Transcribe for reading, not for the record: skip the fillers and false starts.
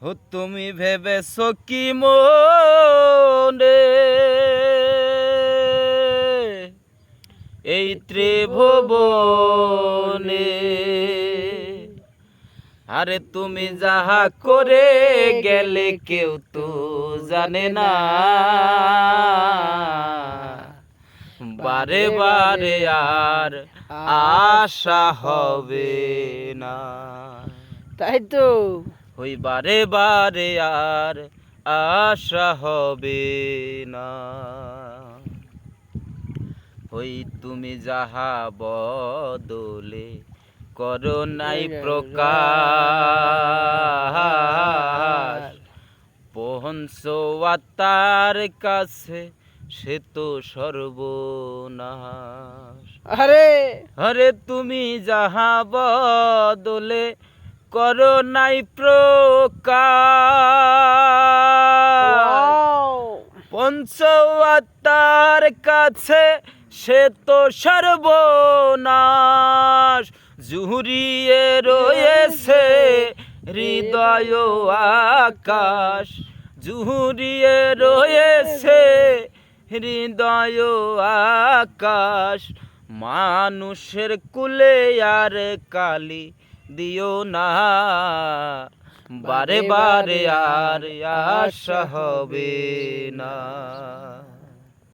ও তুমি ভেবেছো কি মনে এই ত্রিভুবনে, আরে তুমি যাহা করে গেলে কেউ তো জানে না, বারে বারে আর আশা হবে না। তাই তো ওই বারে বারে আর আশা হবে না। ওই তুমি যাহা বদলে করো নাই প্রকাশ, পহনসোয়াতার কাছে সে তো সর্বনাশ। আরে আরে তুমি যাহা বদলে করো নাই প্রকাশ, পঞ্চওয়াতার কাছে সে তো সর্বনাশ। জুড়িয়ে রয়েছে হৃদয় আকাশ, জুড়িয়ে রয়েছে হৃদয় আকাশ। মানুষের কুলে আর কালি দিও না, বারে বারে আর আশা হবে না।